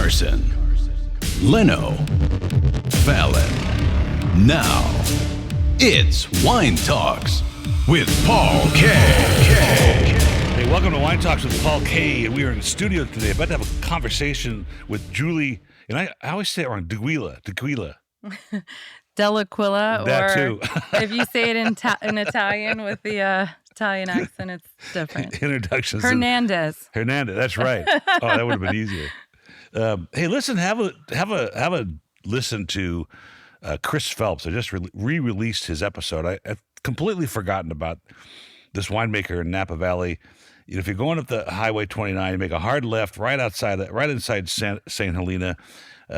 Carson, Leno, Fallon. Now, it's Wine Talks with Paul K. Hey, welcome to Wine Talks with Paul K. And we are in the studio today, about to have a conversation with Julie, and I always say it wrong, D'Aquila. Dell'Aquila, That or too. if you say it in Italian with the Italian accent, it's different. Introductions. Hernandez. Hernandez, that's right. Oh, that would have been easier. Hey, listen, have a listen to Chris Phelps. I just re-released his episode. I've completely forgotten about this winemaker in Napa Valley. You know, if you're going up the Highway 29, you make a hard left right inside St. Helena.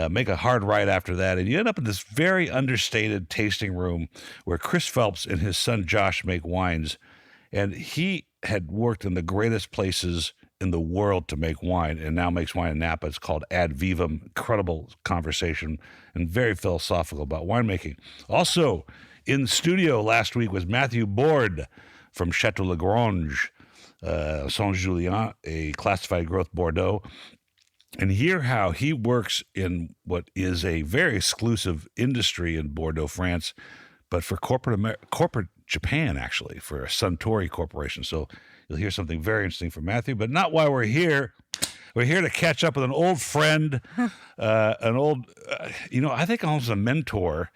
Make a hard right after that, and you end up in this very understated tasting room where Chris Phelps and his son Josh make wines. And he had worked in the greatest places in the world to make wine, and now makes wine in Napa. It's called Ad Vivum. Incredible conversation and very philosophical about winemaking. Also in the studio last week was Matthew Borde from Chateau Lagrange, Saint-Julien, a classified growth Bordeaux. And hear how he works in what is a very exclusive industry in Bordeaux, France, but for corporate Japan, actually, for a Suntory Corporation. So you'll hear something very interesting from Matthew, but not why we're here. We're here to catch up with an old friend, I think almost a mentor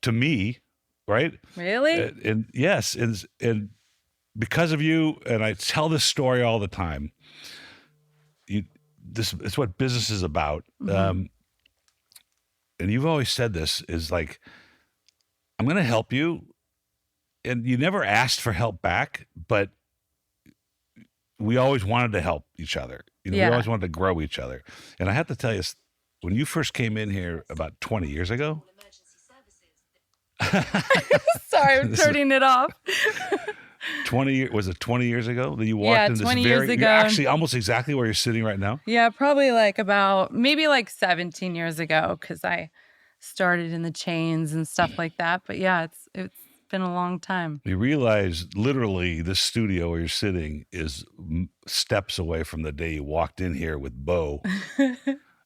to me, right? Really? And yes, and because of you, and I tell this story all the time, it's what business is about. Mm-hmm. And you've always said this is like, I'm going to help you. And you never asked for help back, but we always wanted to help each other. We always wanted to grow each other. And I have to tell you, when you first came in here about 20 years ago. Sorry, I'm turning it off. 20 years ago that you walked in this 20 years ago. You're actually almost exactly where you're sitting right now? Yeah, probably maybe 17 years ago, because I started in the chains and stuff like that. But yeah, it's been a long time. You realize literally this studio where you're sitting is steps away from the day you walked in here with Bo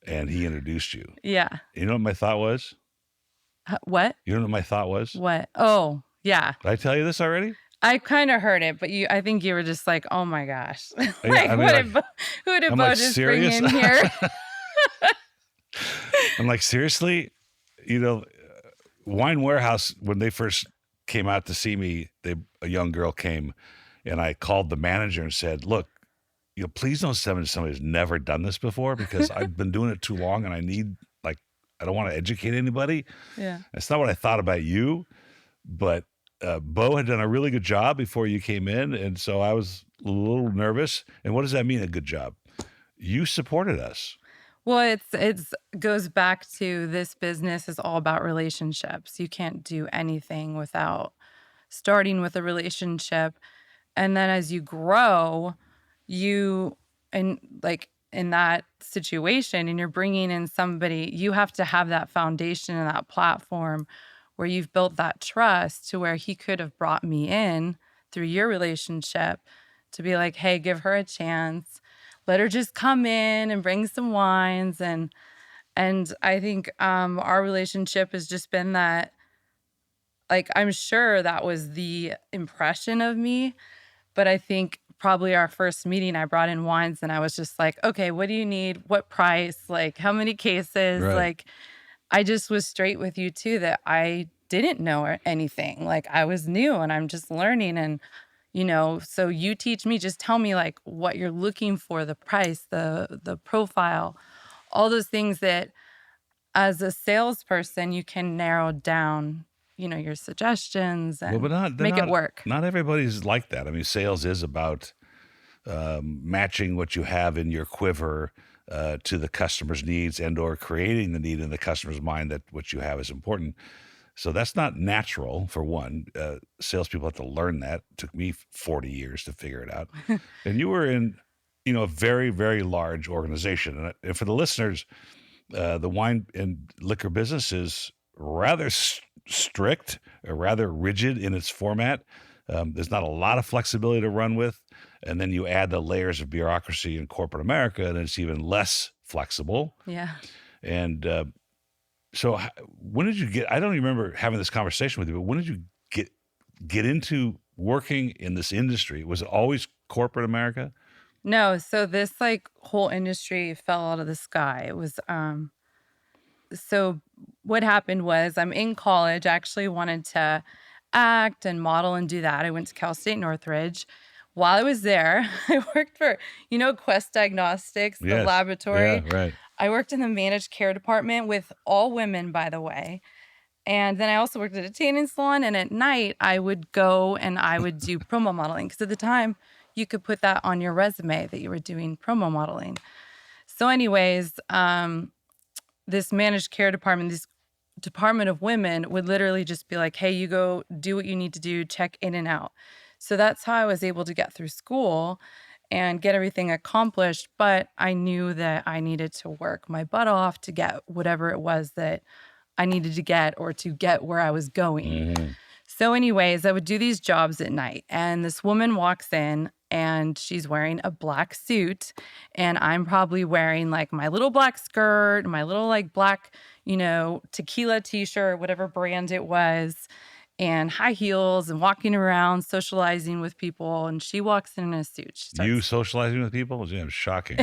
and he introduced you. Yeah. You know what my thought was? What? You know what my thought was? What? Oh, yeah. Did I tell you this already? I kind of heard it, but I think you were just like, oh my gosh. Who did Bo just bring in here? I'm like, seriously? Wine Warehouse, when they first came out to see me, a young girl came, and I called the manager and said, look, please don't send me to somebody who's never done this before, because I've been doing it too long and I don't want to educate anybody. Yeah. That's not what I thought about you, but Bo had done a really good job before you came in, and so I was a little nervous. And what does that mean, a good job? You supported us. Well, it goes back to, this business is all about relationships. You can't do anything without starting with a relationship. And then as you grow, in that situation, and you're bringing in somebody, you have to have that foundation and that platform where you've built that trust, to where he could have brought me in through your relationship to be like, hey, give her a chance. Let her just come in and bring some wines. And I think our relationship has just been that, I'm sure that was the impression of me, but I think probably our first meeting, I brought in wines and I was just like, okay, what do you need? What price? How many cases? Right. I just was straight with you too, that I didn't know anything. I was new and I'm just learning. And, so you teach me, just tell me what you're looking for, the price, the profile, all those things that as a salesperson, you can narrow down, your suggestions and make it work. Not everybody's like that. I mean, sales is about matching what you have in your quiver to the customer's needs, and or creating the need in the customer's mind that what you have is important. So that's not natural, for one. Salespeople have to learn that. It took me 40 years to figure it out. And you were in, a very, very large organization. And for the listeners, the wine and liquor business is rather strict, or rather rigid in its format. There's not a lot of flexibility to run with. And then you add the layers of bureaucracy in corporate America, and it's even less flexible. Yeah. And so when did you get, I don't even remember having this conversation with you, but when did you get into working in this industry? Was it always corporate America? No, so this like whole industry fell out of the sky. It was so what happened was I'm in college. I actually wanted to act and model and do that. I went to Cal State Northridge. While I was there, I worked for, Quest Diagnostics, the Yes. laboratory. Yeah, right. I worked in the managed care department with all women, by the way. And then I also worked at a tanning salon. And at night, I would go and I would do promo modeling. Because at the time, you could put that on your resume that you were doing promo modeling. So anyways, this managed care department, this department of women would literally just be like, hey, you go do what you need to do, check in and out. So that's how I was able to get through school and get everything accomplished. But I knew that I needed to work my butt off to get whatever it was that I needed to get or to get where I was going. Mm-hmm. So anyways, I would do these jobs at night and this woman walks in and she's wearing a black suit and I'm probably wearing like my little black skirt, my little like black, tequila t-shirt, whatever brand it was, and high heels and walking around socializing with people. And she walks in a suit. You socializing with people? Yeah, shocking.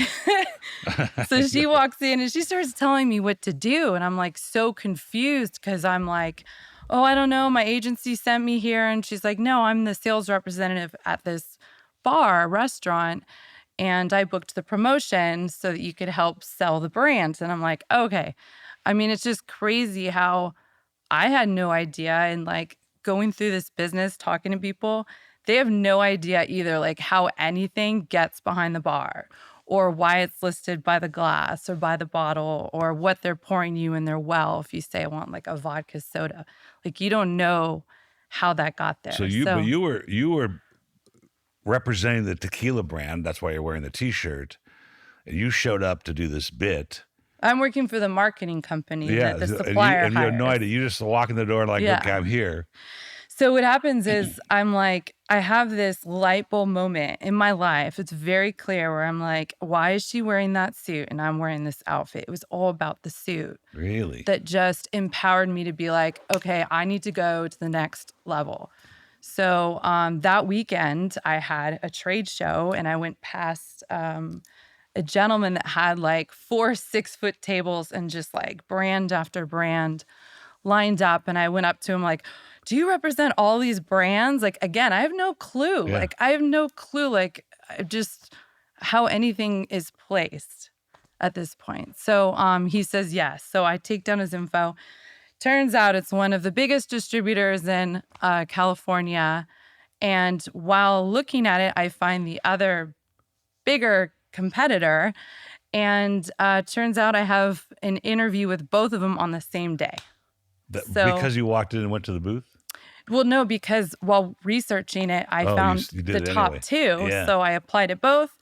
So she walks in and she starts telling me what to do. And I'm like so confused because I'm like, oh, I don't know. My agency sent me here. And she's like, no, I'm the sales representative at this restaurant. And I booked the promotion so that you could help sell the brand. And I'm like, okay. I mean, it's just crazy how I had no idea. And like going through this business, talking to people, they have no idea either, like how anything gets behind the bar or why it's listed by the glass or by the bottle or what they're pouring you in their well. If you say I want like a vodka soda, like you don't know how that got there. But you were representing the tequila brand. That's why you're wearing the T-shirt. And you showed up to do this bit. I'm working for the marketing company that the and supplier you have no hires. idea. You just walk in the door like, Yeah. okay, I'm here. So what happens is I'm like, I have this light bulb moment in my life. It's very clear where I'm like, why is she wearing that suit and I'm wearing this outfit? It was all about the suit. Really? That just empowered me to be like, okay, I need to go to the next level. So that weekend I had a trade show and I went past a gentleman that had like 4 6-foot tables and just like brand after brand lined up. And I went up to him like, do you represent all these brands? Like, again, I have no clue. Yeah. Like, I have no clue, like, just how anything is placed at this point. So he says yes. So I take down his info. Turns out it's one of the biggest distributors in California. And while looking at it, I find the other bigger competitor. And turns out I have an interview with both of them on the same day. Because you walked in and went to the booth? Well, no, because while researching it, I found you the did it top anyway. 2. Yeah. So I applied at both.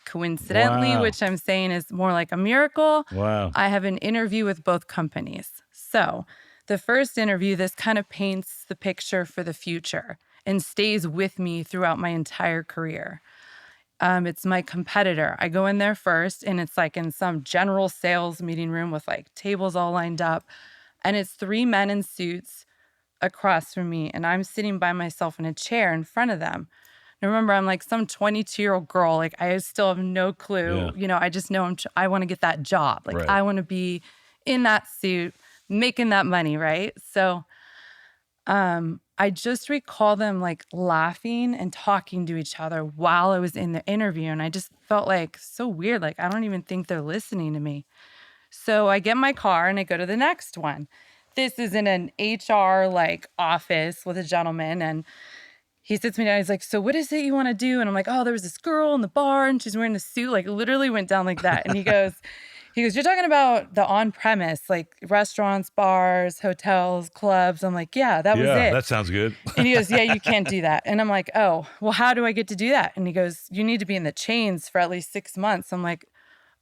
Coincidentally, Wow. which I'm saying is more like a miracle, Wow. I have an interview with both companies. So the first interview, this kind of paints the picture for the future and stays with me throughout my entire career. It's my competitor. I go in there first and it's like in some general sales meeting room with like tables all lined up. And it's 3 men in suits across from me. And I'm sitting by myself in a chair in front of them. And remember, I'm like some 22-year-old girl. Like I still have no clue. Yeah. I just know I want to get that job. Like Right. I want to be in that suit, making that money, right? So I just recall them like laughing and talking to each other while I was in the interview. And I just felt like so weird. Like I don't even think they're listening to me. So I get in my car and I go to the next one. This is in an HR like office with a gentleman and he sits me down. He's like, so what is it you want to do? And I'm like, oh, there was this girl in the bar and she's wearing a suit, like literally went down like that. And he goes, you're talking about the on-premise, like restaurants, bars, hotels, clubs. I'm like, yeah, that was it. Yeah, that sounds good. And he goes, yeah, you can't do that. And I'm like, oh, well, how do I get to do that? And he goes, you need to be in the chains for at least 6 months. I'm like,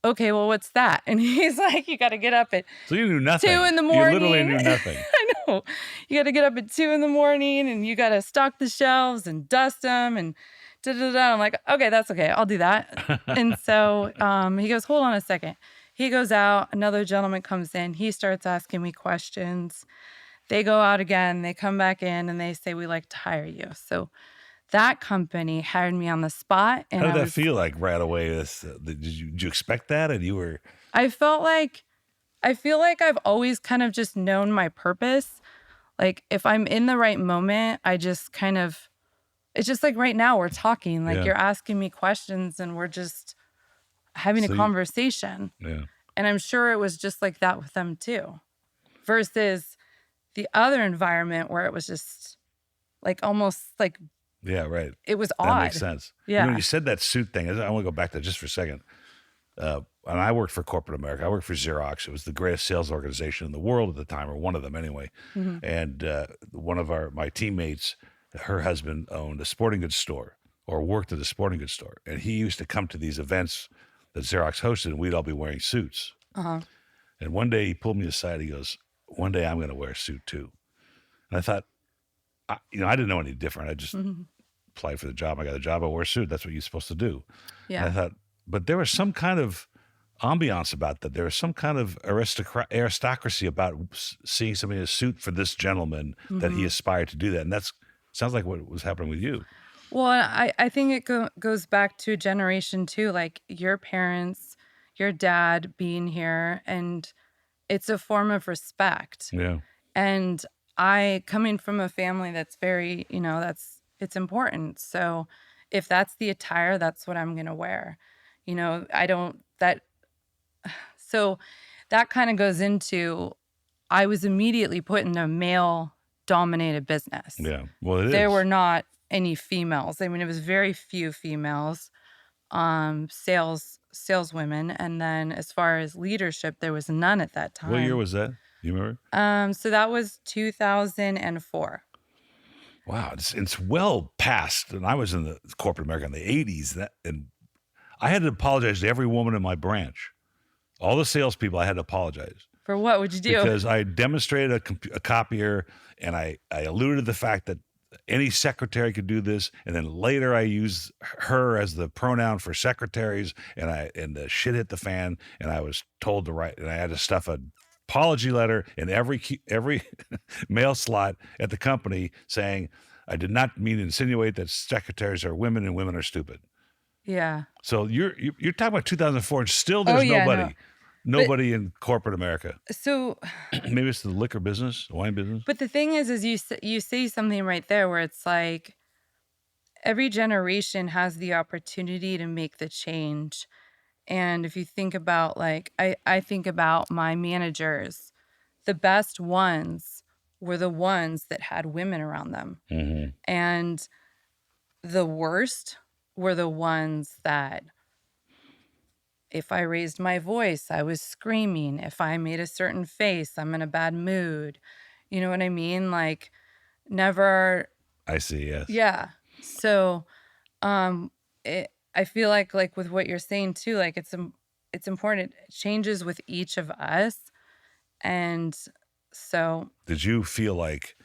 okay, well, what's that? And he's like, you got to get up at So you knew nothing. 2 in the You morning. literally knew nothing. I know. You got to get up at 2 in the morning and you got to stock the shelves and dust them and da, da, da. I'm like, okay, that's okay. I'll do that. And so he goes, hold on a second. He goes out. Another gentleman comes in. He starts asking me questions. They go out again. They come back in and they say, we like to hire you. So that company hired me on the spot. And How did that feel like right away? Did you expect that? And you were... I feel like I've always kind of just known my purpose. Like if I'm in the right moment, I just kind of, it's just like right now we're talking, like you're asking me questions and we're just having a conversation. And I'm sure it was just like that with them too. Versus the other environment where it was just like almost like, yeah, right. It was odd. That makes sense. Yeah. You said that suit thing. I want to go back to that just for a second. And I worked for corporate America. I worked for Xerox. It was the greatest sales organization in the world at the time, or one of them anyway. And one of my teammates, her husband owned a sporting goods store or worked at a sporting goods store. And he used to come to these events that Xerox hosted, and we'd all be wearing suits. And one day he pulled me aside. He goes, one day I'm going to wear a suit too. And I thought, I didn't know any different. I just applied for the job. I got a job. I wore a suit. That's what you're supposed to do. Yeah. And I thought, but there was some kind of ambiance about that. There was some kind of aristocracy about seeing somebody in a suit for this gentleman that he aspired to do that. And that sounds like what was happening with you. Well, I think it goes back to a generation too, like your parents, your dad being here, and it's a form of respect. Yeah. And I, coming from a family that's very, it's important. So if that's the attire, that's what I'm going to wear. So that kind of goes into, I was immediately put in a male dominated business. Yeah. Well, There were not any females. I mean, it was very few females, saleswomen. And then as far as leadership, there was none at that time. What year was that? You remember? So that was 2004. Wow. It's well past. And I was in the corporate America in the 80s. And I had to apologize to every woman in my branch. All the salespeople, I had to apologize. For what would you do? Because I demonstrated a copier, and I alluded to the fact that any secretary could do this, and then later I used her as the pronoun for secretaries, and the shit hit the fan, and I was told to write, and I had to stuff an apology letter in every mail slot at the company saying, I did not mean to insinuate that secretaries are women and women are stupid. Yeah. So you're talking about 2004, and still there's nobody in corporate America. So maybe it's the liquor business, wine business. But the thing is you say something right there where it's like every generation has the opportunity to make the change. And if you think about, like, I think about my managers, the best ones were the ones that had women around them. And the worst were the ones that, if I raised my voice, I was screaming. If I made a certain face, I'm in a bad mood. You know what I mean? Like, never. I see, yes. Yeah. So I feel like with what you're saying too, like it's important. It changes with each of us. And so. Did you feel like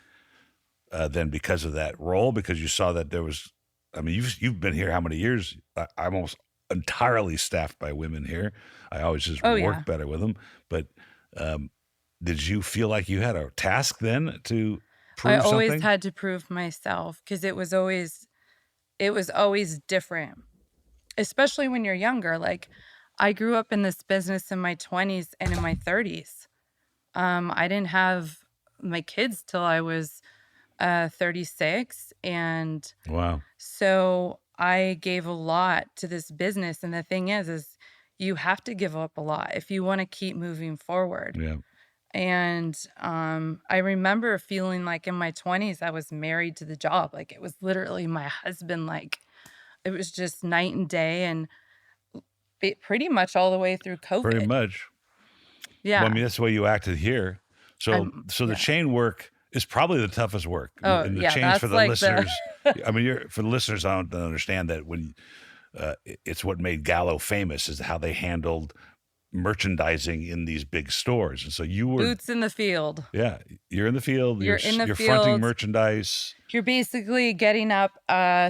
then because of that role, because you saw that there was, I mean, you've been here how many years? I'm almost entirely staffed by women here. I always just work better with them. But did you feel like you had a task then to prove something? I always had to prove myself because it was always different, especially when you're younger. Like, I grew up in this business in my 20s and in my 30s. I didn't have my kids till I was 36. And wow. So I gave a lot to this business. And the thing is you have to give up a lot if you want to keep moving forward. Yeah. And I remember feeling like in my 20s, I was married to the job. Like, it was literally my husband. Like, it was just night and day, and pretty much all the way through COVID. Pretty much. Yeah. Well, I mean, that's the way you acted here. So the chain work is probably the toughest work. Oh, and the yeah, chains for the like listeners. I mean, for the listeners, I don't understand that when it's what made Gallo famous is how they handled, merchandising in these big stores. And so you were, Boots in the field. yeah, you're in the field. You're in the you're fronting field. merchandise. You're basically getting up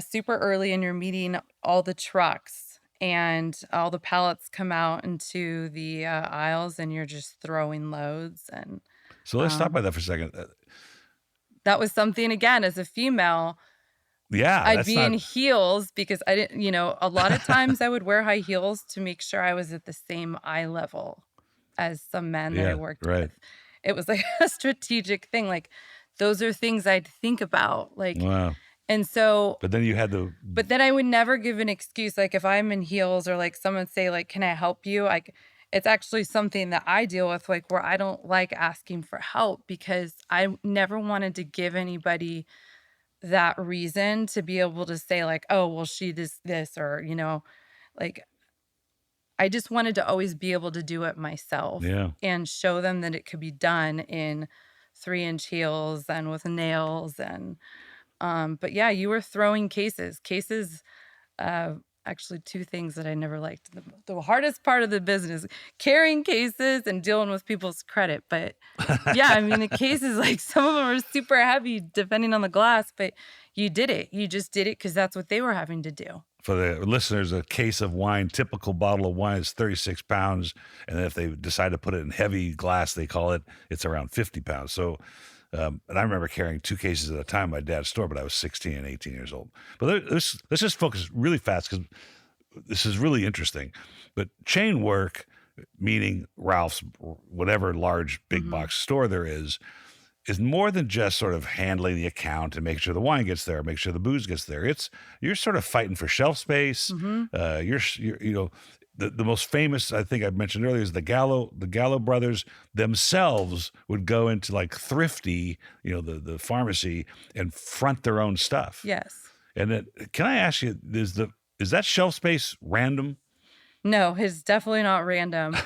super early and you're meeting all the trucks and all the pallets come out into the aisles and you're just throwing loads. And So let's stop by that for a second. that was something, again, as a female, Yeah, I'd that's be not, in heels because I didn't, a lot of times I would wear high heels to make sure I was at the same eye level as some men that I yeah, worked right. with. It was like a strategic thing. Like, those are things I'd think about. Like, Wow. and so, But then you had to, but then I would never give an excuse. Like, if I'm in heels or like someone say like, can I help you? Like, it's actually something that I deal with, like, where I don't like asking for help because I never wanted to give anybody that reason to be able to say like, oh, well, she this, or, like, I just wanted to always be able to do it myself yeah. and show them that it could be done in 3-inch heels and with nails. And, but yeah, you were throwing cases, actually two things that I never liked. The hardest part of the business, carrying cases and dealing with people's credit. But yeah, I mean, the cases, like, some of them are super heavy depending on the glass, but you did it. You just did it because that's what they were having to do. For the listeners, a case of wine, typical bottle of wine is 36 pounds. And then if they decide to put it in heavy glass, they call it, it's around 50 pounds. So, and I remember carrying 2 cases at a time at my dad's store, but I was 16 and 18 years old. But let's just focus really fast because this is really interesting. But chain work, meaning Ralph's, whatever large big box store there is more than just sort of handling the account and make sure the wine gets there, make sure the booze gets there. You're sort of fighting for shelf space. You're the most famous, I think I mentioned earlier, is the Gallo brothers themselves would go into like Thrifty, the pharmacy, and front their own stuff. Yes. And can I ask you, is that shelf space random? No, it's definitely not random.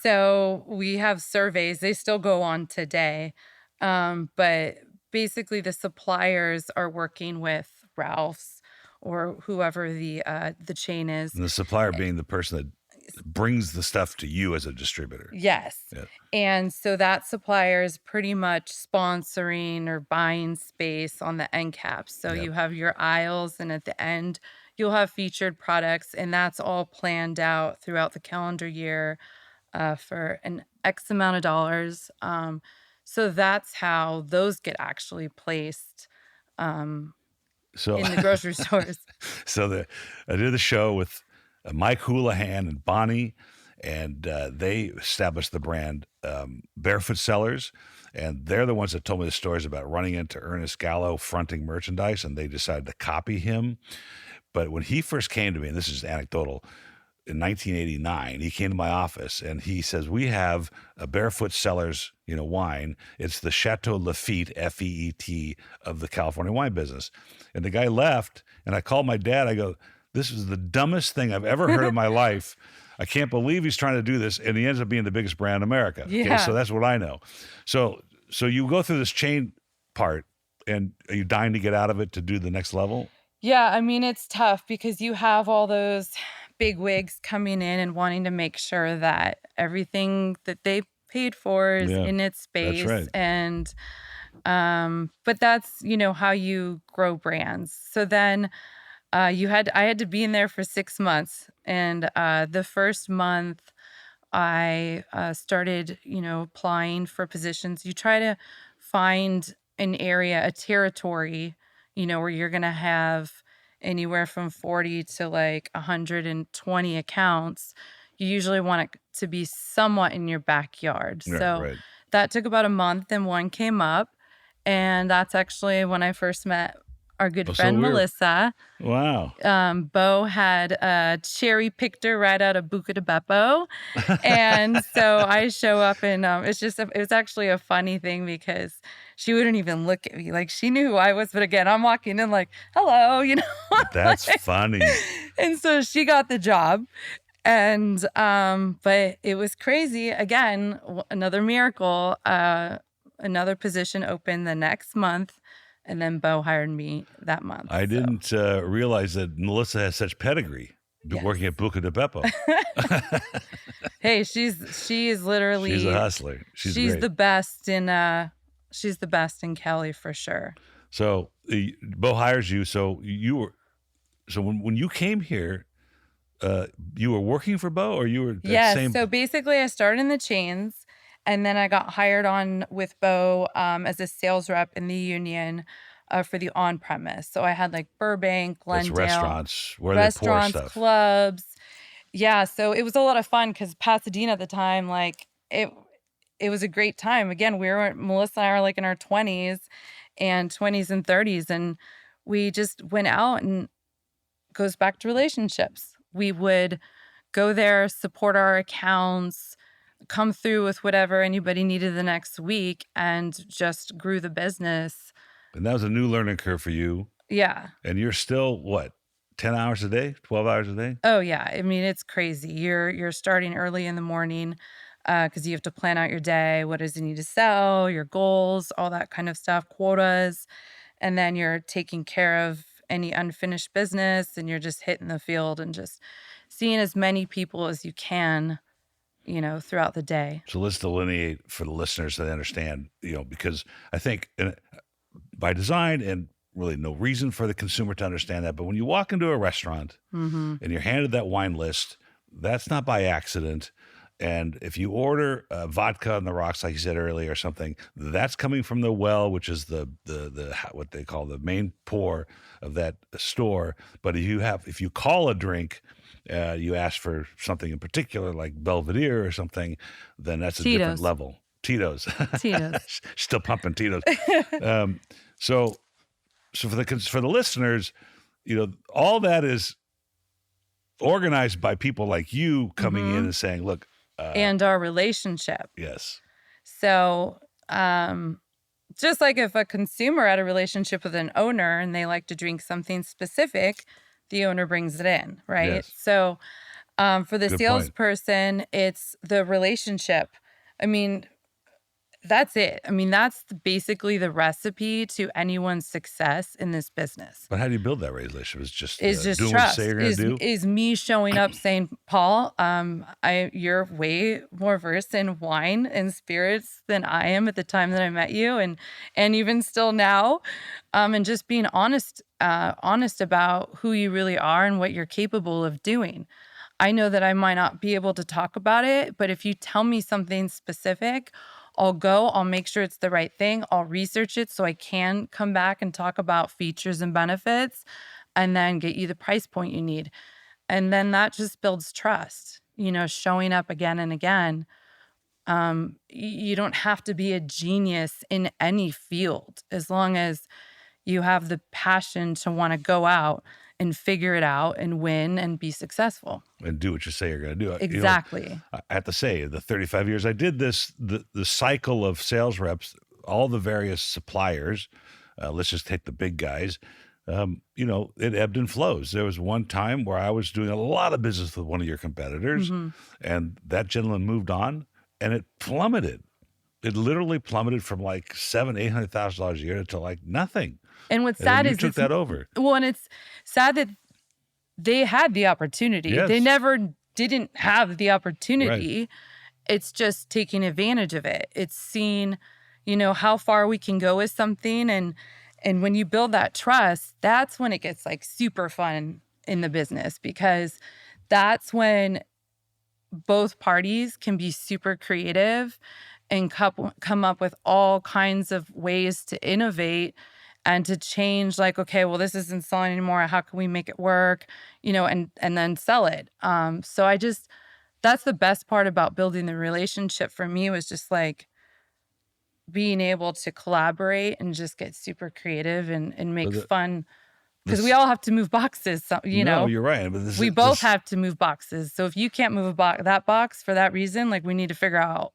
So we have surveys. They still go on today. But basically the suppliers are working with Ralph's or whoever the chain is. And the supplier being the person that brings the stuff to you as a distributor. Yes. Yeah. And so that supplier is pretty much sponsoring or buying space on the end caps. So you have your aisles, and at the end, you'll have featured products, and that's all planned out throughout the calendar year for an X amount of dollars. So that's how those get actually placed in the grocery stores. So I did the show with Mike Houlihan and Bonnie, and they established the brand Barefoot Sellers, and they're the ones that told me the stories about running into Ernest Gallo fronting merchandise, and they decided to copy him. But when he first came to me, and this is anecdotal, in 1989, he came to my office and he says, we have a Barefoot Sellers, wine. It's the Chateau Lafite, F-E-E-T, of the California wine business. And the guy left, and I called my dad. I go, this is the dumbest thing I've ever heard in my life. I can't believe he's trying to do this. And he ends up being the biggest brand in America. Okay, Yeah. so that's what I know. So you go through this chain part, and are you dying to get out of it to do the next level? Yeah, I mean, it's tough because you have all those big wigs coming in and wanting to make sure that everything that they paid for is in its space. That's right. And but that's, how you grow brands. So then I had to be in there for 6 months. And the first month I started, applying for positions. You try to find an area, a territory, where you're going to have anywhere from 40 to like 120 accounts. You usually want it to be somewhat in your backyard. Right. That took about a month, and one came up. And that's actually when I first met our good friend Melissa. Wow. Bo had cherry picked her right out of Buca de Beppo. And so I show up, and it was actually a funny thing because she wouldn't even look at me. Like, she knew who I was. But again, I'm walking in like, hello, That's funny. And so she got the job. And, but it was crazy. Again, another miracle, another position opened the next month. And then Bo hired me that month. I didn't realize that Melissa has such pedigree. Been working at Buca de Beppo. Hey, she is literally She's a hustler. She's great. the best in she's the best in Cali for sure. So Bo hires you. So when you came here, you were working for Bo, or you were Yes. So basically, I started in the chains, and then I got hired on with Bo as a sales rep in the union for the on premise. So I had like Burbank, Glendale, restaurants where they pour stuff, clubs. Yeah. So it was a lot of fun because Pasadena at the time, like it was a great time. Again, Melissa and I were like in our 20s and 30s, and we just went out, and goes back to relationships. We would go there, support our accounts, come through with whatever anybody needed the next week, and just grew the business. And that was a new learning curve for you. Yeah. And you're still, what, 10 hours a day, 12 hours a day? Oh, yeah. I mean, it's crazy. You're starting early in the morning because you have to plan out your day. What does it need to sell, your goals, all that kind of stuff, quotas. And then you're taking care of any unfinished business, and you're just hitting the field and just seeing as many people as you can, throughout the day. So let's delineate for the listeners so they understand, because I think by design, and really no reason for the consumer to understand that, but when you walk into a restaurant and you're handed that wine list, that's not by accident. And if you order vodka on the rocks, like you said earlier, or something, that's coming from the well, which is the what they call the main pour of that store. But if you call a drink, you ask for something in particular, like Belvedere or something, then that's a different level. Tito's. Still pumping Tito's. So for the listeners, all that is organized by people like you coming in and saying, look. And our relationship. Yes. So just like if a consumer had a relationship with an owner and they like to drink something specific, the owner brings it in, right? Yes. So for the Good salesperson, it's the relationship. I mean, that's it. I mean, that's basically the recipe to anyone's success in this business. But how do you build that relationship? It's just doing trust. what you say you're going to do? Is me showing up saying, Paul, you're way more versed in wine and spirits than I am at the time that I met you, and even still now, and just being honest about who you really are and what you're capable of doing. I know that I might not be able to talk about it, but if you tell me something specific, I'll make sure it's the right thing. I'll research it so I can come back and talk about features and benefits, and then get you the price point you need. And then that just builds trust, showing up again and again. You don't have to be a genius in any field, as long as you have the passion to want to go out and figure it out and win and be successful. And do what you say you're going to do. Exactly. I have to say, the 35 years I did this, the cycle of sales reps, all the various suppliers, let's just take the big guys, it ebbed and flows. There was one time where I was doing a lot of business with one of your competitors, and that gentleman moved on, and it plummeted. It literally plummeted from like $700,000-$800,000 a year to like nothing. And what's sad is you took that over. Well, and it's sad that they had the opportunity. Yes. They never didn't have the opportunity. Right. It's just taking advantage of it. It's seeing, how far we can go with something. And when you build that trust, that's when it gets like super fun in the business, because that's when both parties can be super creative and come up with all kinds of ways to innovate and to change, like, okay, well, this isn't selling anymore. How can we make it work? And then sell it. So that's the best part about building the relationship for me, was just like being able to collaborate and just get super creative and make fun. Because we all have to move boxes, No, you're right. But we both have to move boxes. So if you can't move that box for that reason, like, we need to figure out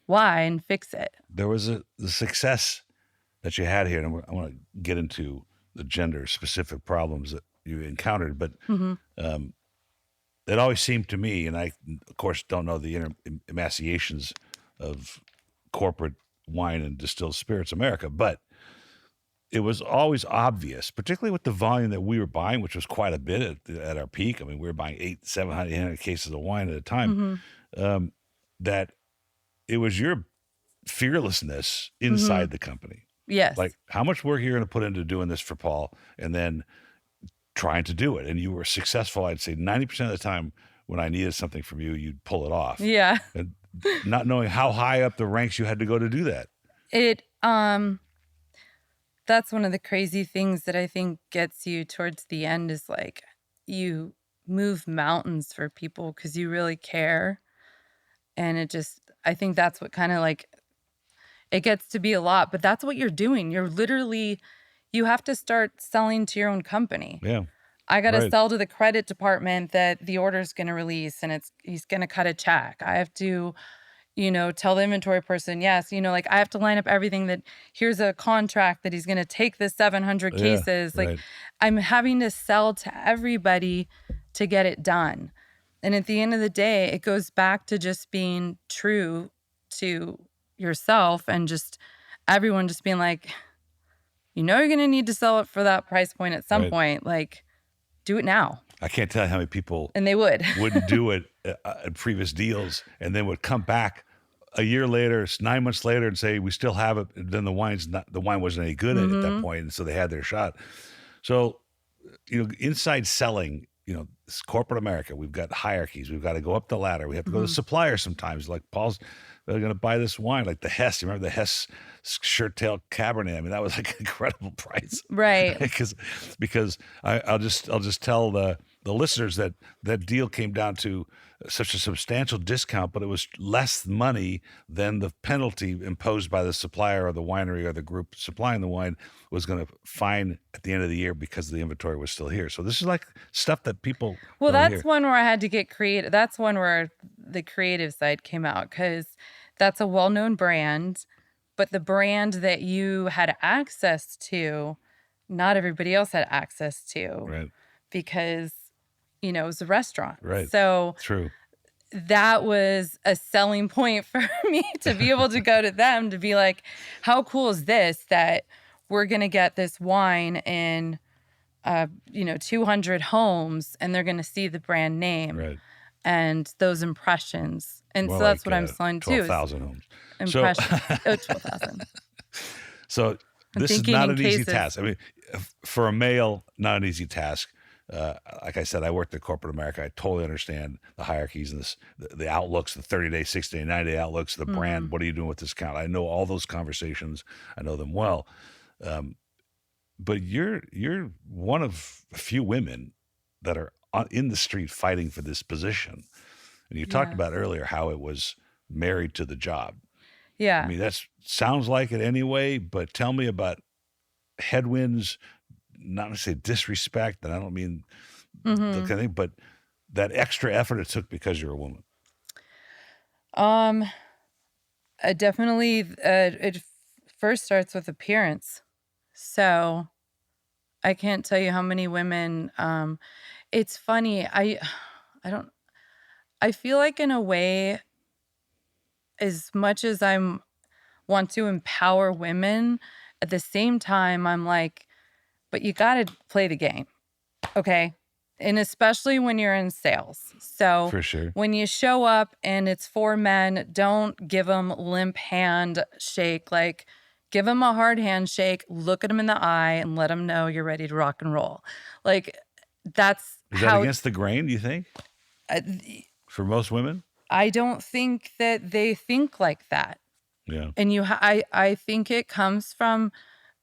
why and fix it. There was the success that you had here, and I want to get into the gender-specific problems that you encountered, but it always seemed to me, and I, of course, don't know the inner emaciations of corporate wine and distilled spirits America, but it was always obvious, particularly with the volume that we were buying, which was quite a bit at our peak. I mean, we were buying 800, 700, 800 cases of wine at a time, that it was your fearlessness inside the company. Yes. Like, how much work you're going to put into doing this for Paul, and then trying to do it. And you were successful, I'd say 90% of the time when I needed something from you, you'd pull it off. Yeah. And not knowing how high up the ranks you had to go to do that. That's one of the crazy things that I think gets you towards the end is like you move mountains for people because you really care. And I think that's what kind of like, it gets to be a lot, but that's what you're doing. You're literally, you have to start selling to your own company. Yeah. I got to sell to the credit department that the order's going to release and he's going to cut a check. I have to, tell the inventory person, yes, like I have to line up everything that here's a contract that he's going to take the 700 cases. I'm having to sell to everybody to get it done. And at the end of the day, it goes back to just being true to yourself and just everyone just being like, you're going to need to sell it for that price point at some point. Like, do it now. I can't tell you how many people and they wouldn't do it at previous deals and then would come back a year later, 9 months later, and say, we still have it. Then the wine wasn't any good at that point. And so they had their shot. So, inside selling, it's corporate America. We've got hierarchies. We've got to go up the ladder. We have to go to the supplier sometimes. Like Paul's, they're going to buy this wine, like the Hess. You remember the Hess shirt-tail Cabernet? I mean, that was like an incredible price, right? because I'll just tell the listeners that deal came down to such a substantial discount, but it was less money than the penalty imposed by the supplier or the winery or the group supplying the wine was going to fine at the end of the year because the inventory was still here. So this is like stuff that people don't hear. One where I had to get creative. That's one where the creative side came out because that's a well-known brand, but the brand that you had access to, not everybody else had access to, right? Because it was a restaurant, right? So true. That was a selling point for me to be able to go to them to be like, how cool is this that we're going to get this wine in 200 homes and they're going to see the brand name, right? And those impressions. And more so that's like, what I'm selling too. 12,000 homes. Impressions. 12,000. So this is not an easy task. I mean, for a male, not an easy task. Like I said, I worked at corporate America. I totally understand the hierarchies and the outlooks, the 30-day, 60-day, 90-day outlooks, the brand. What are you doing with this account? I know all those conversations. I know them well. But you're one of a few women that are in the street fighting for this position. And you talked about earlier how it was married to the job. Yeah. I mean, that sounds like it anyway, but tell me about headwinds, not to say disrespect, and I don't mean the kind of thing, but that extra effort it took because you're a woman. Definitely, it first starts with appearance. So I can't tell you how many women, it's funny. I feel like in a way, as much as want to empower women, at the same time, I'm like, but you got to play the game. Okay. And especially when you're in sales. So for sure, when you show up and it's for men, don't give them limp hand shake. Like, give them a hard handshake, look at them in the eye, and let them know you're ready to rock and roll. Like, is that against the grain, do you think? For most women? I don't think that they think like that. Yeah. And I think it comes from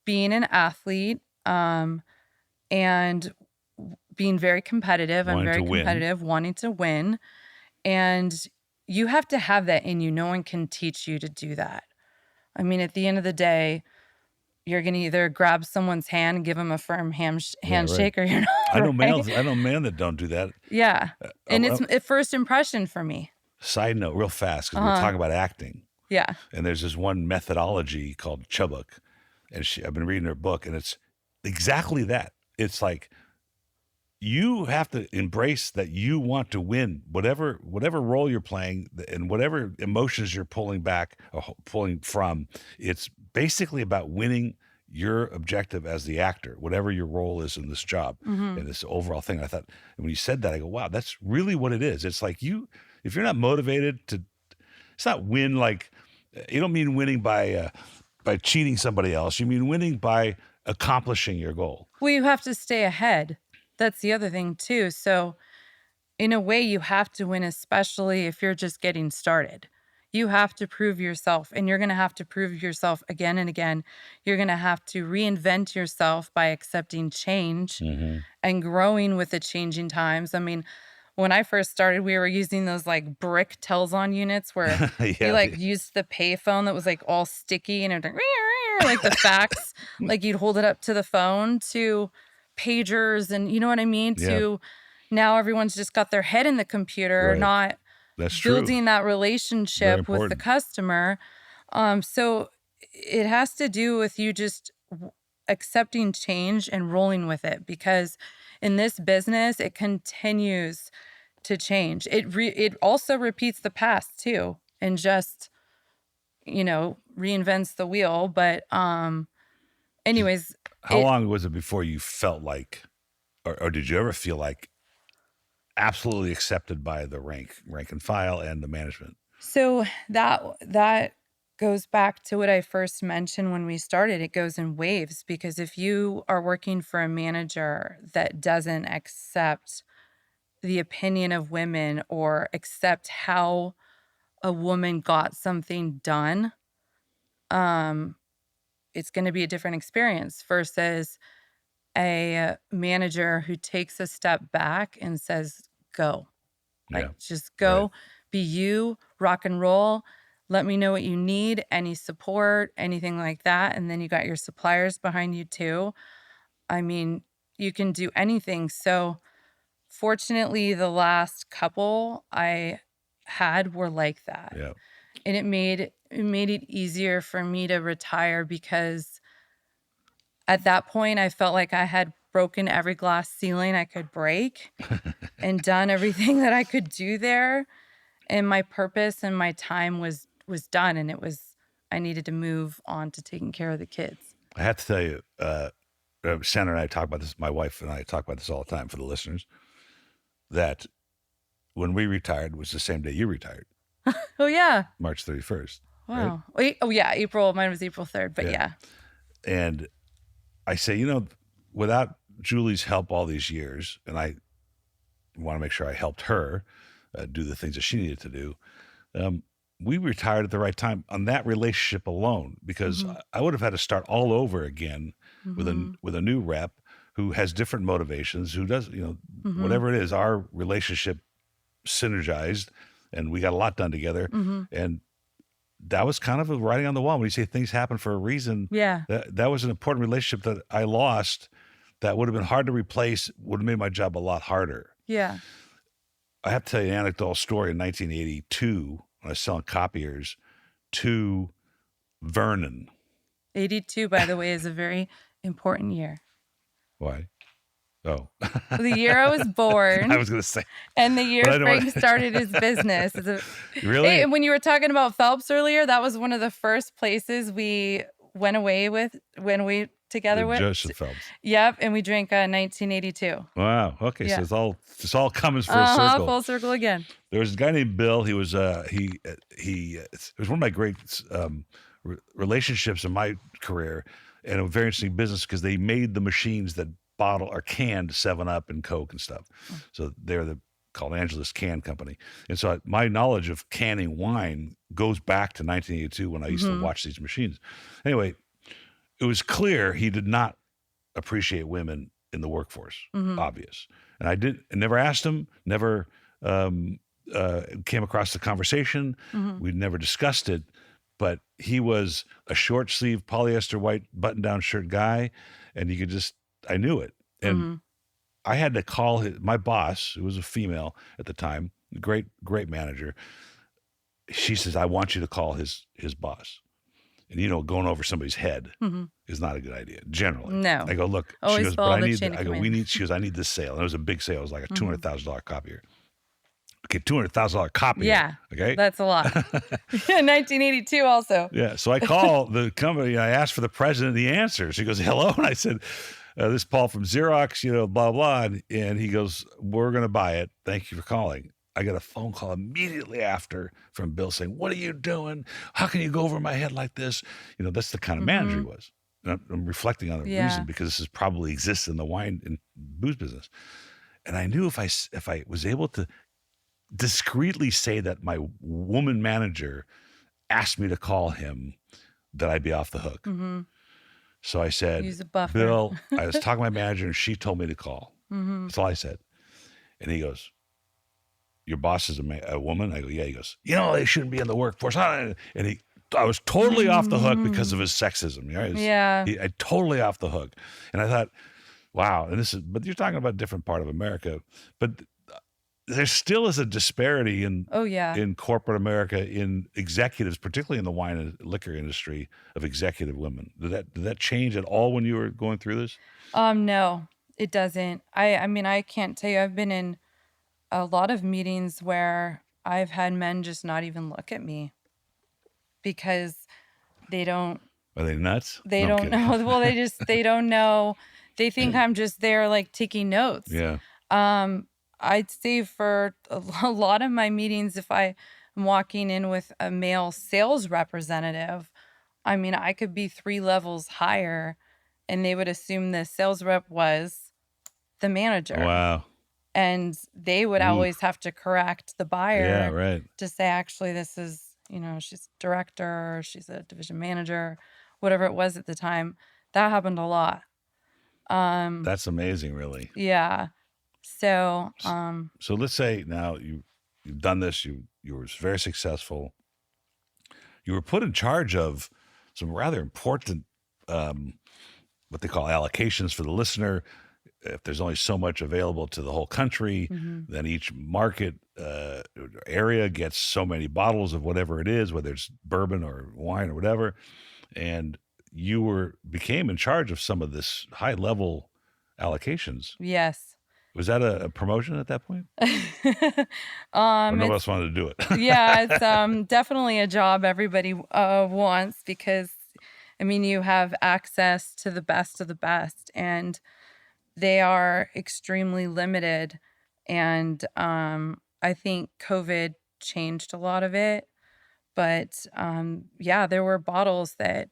being an athlete, and being very competitive. I'm very competitive, wanting to win. And you have to have that in you. No one can teach you to do that. I mean, at the end of the day, you're going to either grab someone's hand and give them a firm handshake, or you're not. I know men that don't do that. Yeah. And it's a first impression for me. Side note, real fast, because we're talking about acting. Yeah. And there's this one methodology called Chubbuck. And I've been reading her book, and it's exactly that. It's like, you have to embrace that you want to win, whatever role you're playing and whatever emotions you're pulling back or pulling from. It's basically about winning your objective as the actor, whatever your role is in this job Mm-hmm. and this overall thing. I thought, and when you said that, I go, wow, that's really what it is. It's like if you're not motivated to, it's not win like, you don't mean winning by cheating somebody else. You mean winning by accomplishing your goal. Well, you have to stay ahead. That's the other thing too. So in a way, you have to win, especially if you're just getting started. You have to prove yourself, and you're going to have to prove yourself again and again. You're going to have to reinvent yourself by accepting change and growing with the changing times. I mean, when I first started, we were using those like brick Telzon units where you like used the payphone that was like all sticky and it would like the fax, like you'd hold it up to the phone, to pagers, and you know what I mean? To now everyone's just got their head in the computer, not That's building true. that relationship with the customer. So it has to do with you just accepting change and rolling with it, because in this business, it continues to change. It also repeats the past too, and just, reinvents the wheel. But anyways. How long was it before you felt like, or did you ever feel like absolutely accepted by the rank and file and the management? So that goes back to what I first mentioned when we started. It goes in waves, because if you are working for a manager that doesn't accept the opinion of women or accept how a woman got something done, it's going to be a different experience versus a manager who takes a step back and says, go. Like, just go, be you, rock and roll. Let me know what you need, any support, anything like that. And then you got your suppliers behind you too. I mean, you can do anything. So fortunately, the last couple I had were like that. Yeah. And it made it easier for me to retire, because at that point I felt like I had broken every glass ceiling I could break and done everything that I could do there. And my purpose and my time was done. And I needed to move on to taking care of the kids. I have to tell you, Sandra and I talk about this, my wife and I talk about this all the time for the listeners, that when we retired was the same day you retired. Oh, yeah. March 31st. Wow. Right? Oh, yeah. Mine was April 3rd, but yeah. And I say, without Julie's help all these years, and I want to make sure I helped her do the things that she needed to do, we retired at the right time on that relationship alone, because I would have had to start all over again with a new rep who has different motivations, who does, whatever it is, our relationship synergized and we got a lot done together. And that was kind of a writing on the wall. When you say things happen for a reason, that was an important relationship that I lost that would have been hard to replace, would have made my job a lot harder. Yeah. I have to tell you an anecdotal story. In 1982, when I was selling copiers to Vernon. 82, by the way, is a very important year. Why? Oh. The year I was born. I was going to say. And the year Frank started his business. Really? Hey, when you were talking about Phelps earlier, that was one of the first places we went away with when we together with Joseph Phelps. Yep, and we drank 1982. Wow. Okay, so it's all coming full circle. Full circle again. There was a guy named Bill. He was it was one of my great relationships in my career, and a very interesting business, because they made the machines that bottle or canned 7-Up and Coke and stuff. So they're called Angelus Can Company. And so my knowledge of canning wine goes back to 1982 when I used to watch these machines. Anyway, it was clear he did not appreciate women in the workforce, obvious. And I never asked him, never came across the conversation. We'd never discussed it, but he was a short sleeve polyester white button down shirt guy. And you could I knew it. And I had to call my boss, who was a female at the time, great manager. She says, I want you to call his boss. And going over somebody's head is not a good idea, generally. No. I go, look, Always she goes, but follow I the need, chain of command. she goes, I need this sale. And it was a big sale. It was like a $200,000 copier. okay, $200,000 copy. Yeah. Okay. That's a lot. 1982 also. Yeah. So I call the company. I asked for the president. He answers. He goes, hello. And I said, this is Paul from Xerox, blah, blah. And he goes, we're going to buy it. Thank you for calling. I got a phone call immediately after from Bill saying, what are you doing? How can you go over my head like this? That's the kind of manager he was. And I'm reflecting on the reason because this probably exists in the wine and booze business. And I knew if I was able to discreetly say that my woman manager asked me to call him, that I'd be off the hook. Mm-hmm. So I said, Use a buffer. Bill, I was talking to my manager and she told me to call. Mm-hmm. That's all I said. And he goes, your boss is a woman? I go, yeah. He goes, they shouldn't be in the workforce. And I was totally off the hook because of his sexism. I totally off the hook. And I thought, wow. But you're talking about a different part of America. But there still is a disparity in corporate America, in executives, particularly in the wine and liquor industry, of executive women. Did that change at all when you were going through this? No, it doesn't. I mean, I can't tell you. I've been in a lot of meetings where I've had men just not even look at me because they don't. Are they nuts? They don't know. Well, they don't know. They think I'm just there like taking notes. Yeah. I'd say for a lot of my meetings, if I'm walking in with a male sales representative, I mean, I could be 3 levels higher and they would assume the sales rep was the manager. Wow. And they would always have to correct the buyer to say, actually, this is, she's director, or she's a division manager, whatever it was at the time. That happened a lot. That's amazing, really. Yeah. So let's say now you've done this, you were very successful. You were put in charge of some rather important, what they call allocations for the listener. If there's only so much available to the whole country, then each market area gets so many bottles of whatever it is, whether it's bourbon or wine or whatever. And you became in charge of some of this high level allocations. Yes. Was that a promotion at that point? Or nobody else wanted to do it. Yeah, it's definitely a job everybody wants because, I mean, you have access to the best of the best, and they are extremely limited. And I think COVID changed a lot of it. But there were bottles that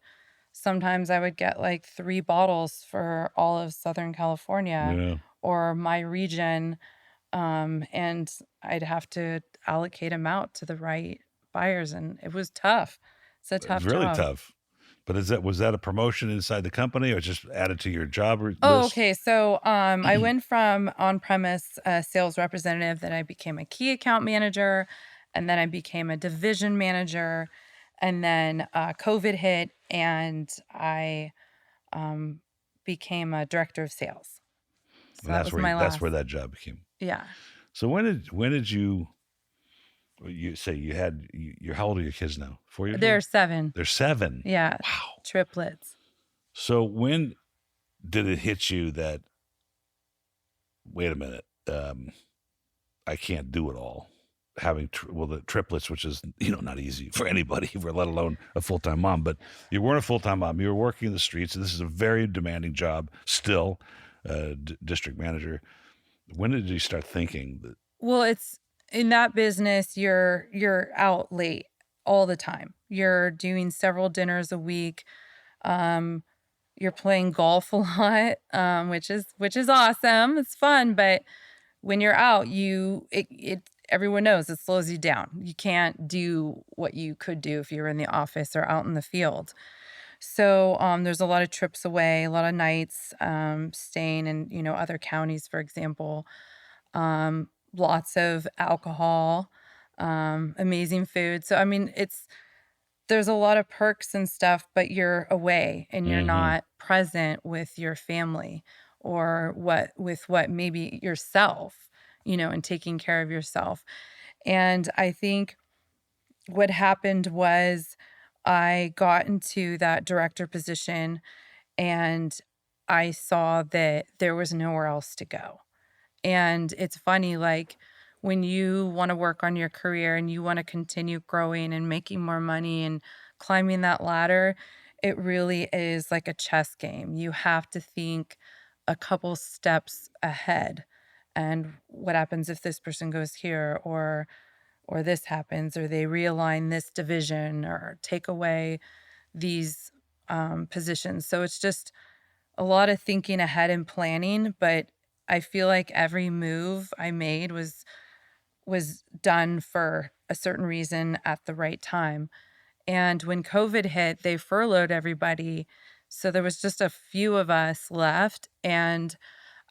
sometimes I would get like 3 bottles for all of Southern California or my region. And I'd have to allocate them out to the right buyers. And it was tough. It's a tough job. It's really tough. But was that a promotion inside the company or just added to your job list? Oh, okay. So I went from on-premise sales representative, then I became a key account manager, and then I became a division manager, and then COVID hit, and I became a director of sales. So that was my last. That's where that job became. Yeah. So when did you say how old are your kids now? 4 years old? They're 7. They're 7. Yeah. Wow. Triplets. So when did it hit you that, wait a minute, I can't do it all? Having the triplets, which is not easy for anybody, let alone a full-time mom. But you weren't a full-time mom. You were working in the streets. And this is a very demanding job still, district manager. When did you start thinking that? Well, it's in that business, you're out late all the time. You're doing several dinners a week. You're playing golf a lot, which is awesome. It's fun, but when you're out, everyone knows it slows you down. You can't do what you could do if you were in the office or out in the field. So there's a lot of trips away, a lot of nights staying in other counties, for example. Lots of alcohol, amazing food. So I mean, there's a lot of perks and stuff, but you're away and you're not present with your family or with maybe yourself, and taking care of yourself. And I think what happened was I got into that director position and I saw that there was nowhere else to go. And it's funny, like when you want to work on your career and you want to continue growing and making more money and climbing that ladder, it really is like a chess game. You have to think a couple steps ahead. And what happens if this person goes here, or this happens, or they realign this division or take away these positions. So it's just a lot of thinking ahead and planning. But I feel like every move I made was done for a certain reason at the right time. And when COVID hit, they furloughed everybody. So there was just a few of us left. And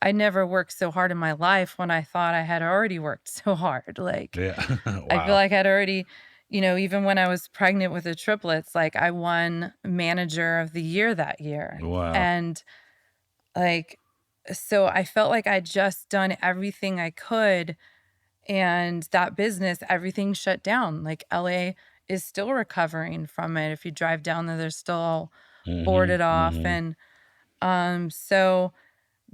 I never worked so hard in my life when I thought I had already worked so hard. Like, Yeah. I feel Wow. like I'd already, even when I was pregnant with the triplets, like I won manager of the year that year. Wow. And like, so I felt like I'd just done everything I could. And that business, everything shut down. Like LA is still recovering from it. If you drive down there, they're still all Hmm. boarded off. Hmm. And so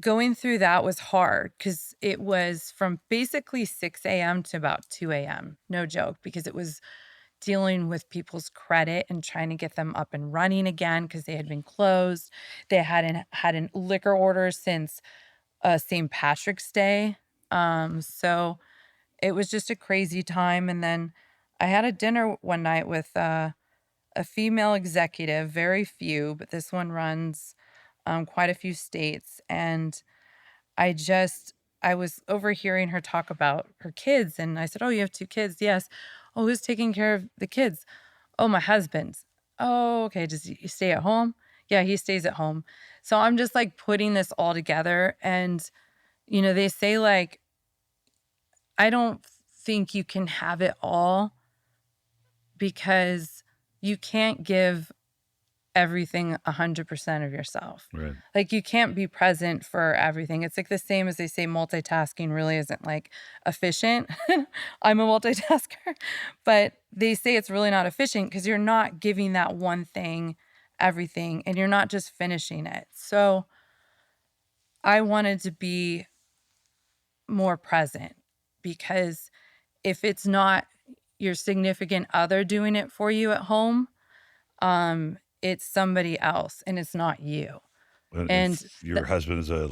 going through that was hard because it was from basically 6 a.m. to about 2 a.m. No joke, because it was dealing with people's credit and trying to get them up and running again because they had been closed. They hadn't had a liquor order since St. Patrick's Day. So it was just a crazy time. And then I had a dinner one night with a female executive, very few, but this one runs quite a few states. And I was overhearing her talk about her kids. And I said, "Oh, you have 2 kids?" "Yes." "Oh, who's taking care of the kids?" "Oh, my husband." "Oh, okay. Does he stay at home?" "Yeah, he stays at home." So I'm just like putting this all together. And, they say like, I don't think you can have it all because you can't give everything 100% of yourself. Right. Like you can't be present for everything. It's like the same as they say multitasking really isn't like efficient. I'm a multitasker, but they say it's really not efficient because you're not giving that one thing everything and you're not just finishing it. So I wanted to be more present because if it's not your significant other doing it for you at home, it's somebody else and it's not you. And And if your husband is a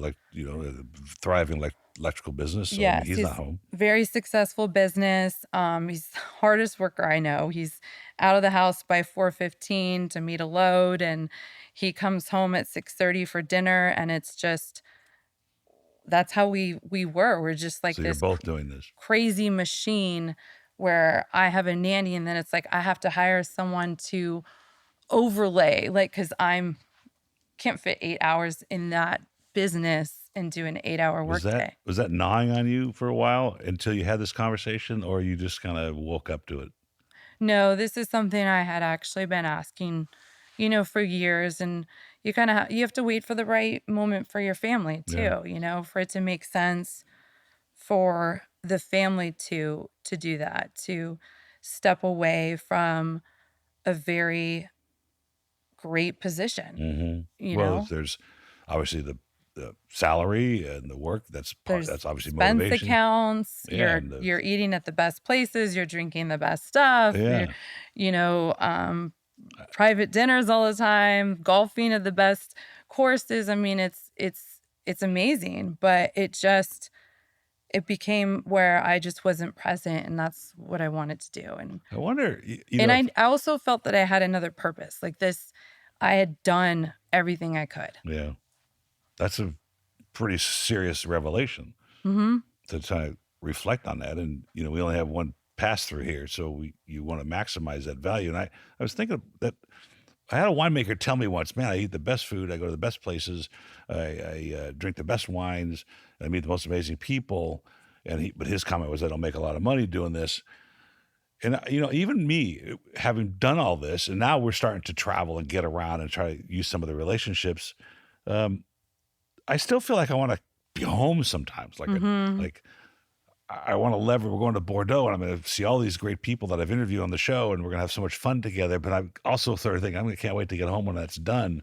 thriving electrical business, so I mean, yes, he's not he's home. very successful business. He's the hardest worker I know. He's out of the house by 4:15 to meet a load, and he comes home at 6:30 for dinner. And it's just that's how we were. We're just like So you're this both doing this. crazy machine where I have a nanny, and then it's like I have to hire someone to overlay, like because I'm can't fit 8 hours in that business and do an 8-hour workday. Was that gnawing on you for a while until you had this conversation, or you just kind of woke up to it? No, this is something I had actually been asking, for years. And you kind of you have to wait for the right moment for your family Yeah. too, for it to make sense for the family to do that, to step away from a very great position, Hmm. Well, there's obviously the salary and the work. There's That's obviously expense motivation. accounts, Yeah, you're eating at the best places, you're drinking the best stuff, yeah. you know, um, private dinners all the time, golfing at the best courses. I mean, it's amazing, but it became where I just wasn't present, and that's what I wanted to do. And I wonder, and I also felt that I had another purpose. Like this, I had done everything I could. yeah, that's a pretty serious revelation Hmm. to try to reflect on that. And we only have one pass through here, so you want to maximize that value. And I was thinking that I had a winemaker tell me once, man, I eat the best food, I go to the best places, I drink the best wines, I meet the most amazing people. But his comment was, I don't make a lot of money doing this. And even me, having done all this, and now we're starting to travel and get around and try to use some of the relationships. Um, I still feel like I want to be home sometimes. Hmm. Like I want to lever. We're going to Bordeaux, and I'm going to see all these great people that I've interviewed on the show, and we're going to have so much fun together. But I also sort of think can't wait to get home when that's done.